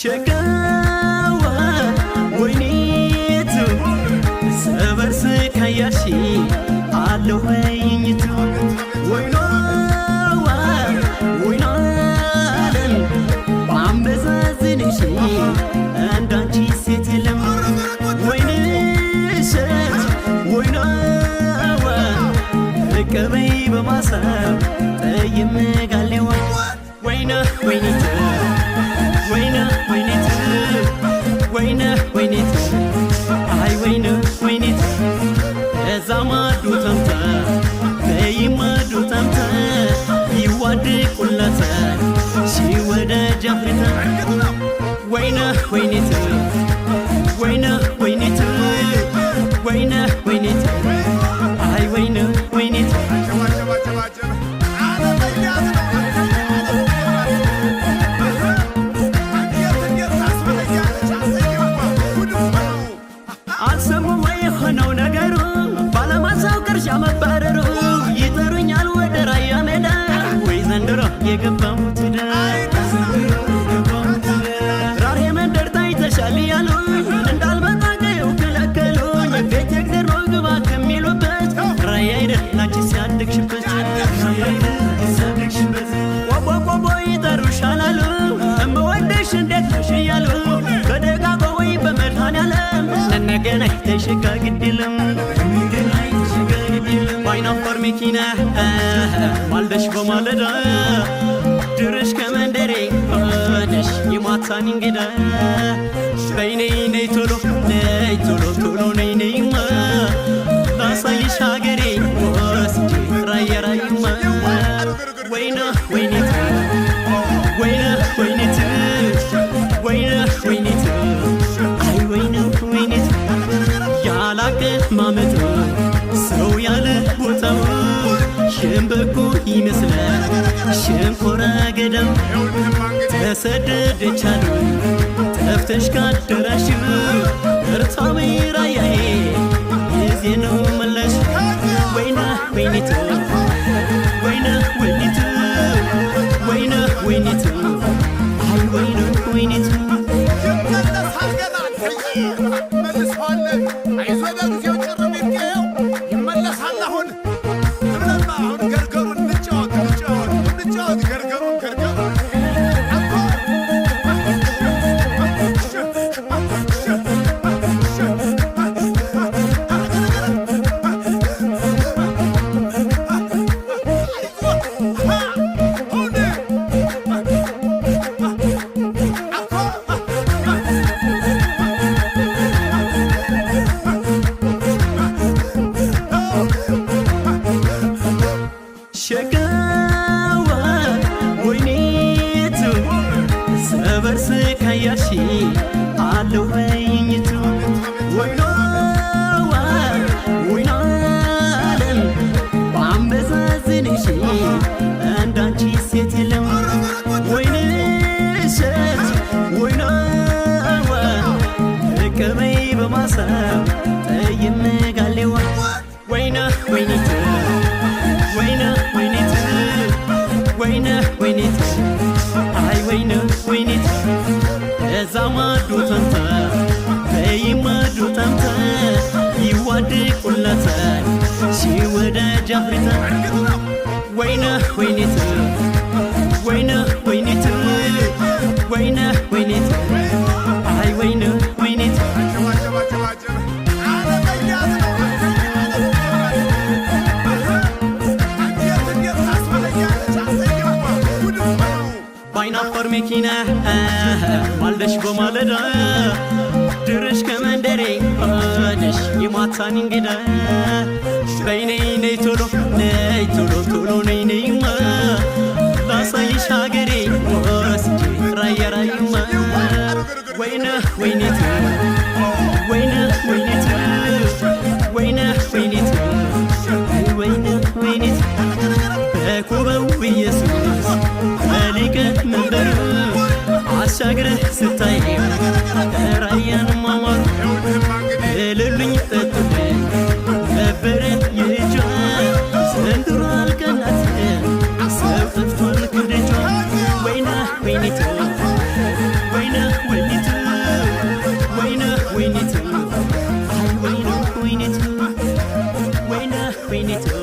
شكاوى وينيتو سبر سكاياشي علو هينيتو ويناوى وينالن بعم بزازنشي عندانشي ستلم وينشت ويناوى ركبي بمصاب طيب مقاليوى وينا وينيتو وينا وينيتو وينا وينيتو هاي وينا وينيتو زمادو تمتا بيمادو تمتا يوادي كلتا شي ودا جفرتا وينا وينيتو وينا وينيتو وينا وينيتو هاي وينا وينيتو የገባው ትዳ ራሬ መንደርታይ ተሻልያሉ እንዳልበጣቀው ከለከሉኝ ቤት የግደር ነው ግባ ከሚሉበት ራይ አይደል ናቺ ሲያድግሽበት ቆቦ ይጠሩሻላሉ እምወደሽ እንዴት ነሽ እያሉ በደጋጎ ወይ በመድኃኔዓለም እንገናኝ ተሽጋ ግድልም ባይና ፈር መኪና ማልደሽ በማለዳ ድርሽ ከመንደሬ ሆነሽ የማታን እንግዳ በይነይ ነይ ቶሎ ቶሎ ነይ ነይማ ላሳይሽ ሀገሬ ወስጄ ራየራይማ ወይና ወይኔት ወይና ወይኔት ወይና ወይኔት አይ ወይና ወይኔት ያላቅማመት ሰው ያለ ቦታው ሽምበቆ ይመስላል ሽንኮራ ገዳም ተሰደደች አሉ ጠፍተሽ ካደራሽ እርታሜ ራያዬ ጊዜ ነው መላሽ ወይና ወይኒቱ ወይና ወይኒቱ ወይና ወይኒቱ አይ ወይና ወይኒቱ سكاياشي علو هينيتو ويناوى وينالن بعم بزازنشي عندانشي ستلم وينشت ويناوى ركبي بمصاب طيب مقاليوى وينا وينيتو وينا وينيتو وينا وينيتو هاي وينا وينيت زمادو تمتا بيمادو تمتا يوادي كلتا شي ودا جفرتا وينا وينيت وينا وينيت وينا وينيت هاي وينا وينيت ባይና ፈር መኪና ማልደሽ በማለዳ ድርሽ ከመንደሬ ሆነሽ የማታን እንግዳ በይነይ ነይ ቶሎ ነይ ነይማ ላሳይሽ ሀገሬ ወስጄ ራየራይማ ወይና ወይኔት ወይና ወይኔት ወይና ወይኔት ወይና ወይኔት በኩበው ኢየሱስ ሊቀ መንበሩ አሻግረህ ስታይ ራያን ማማሩ እልልኝ ጠጡልኝ ነበረ የእጇ ዘንድሮ አልቀናት ሰው ጠፍቷል ክንደጇ ወይና ወይኒቱ ወይና አይኔት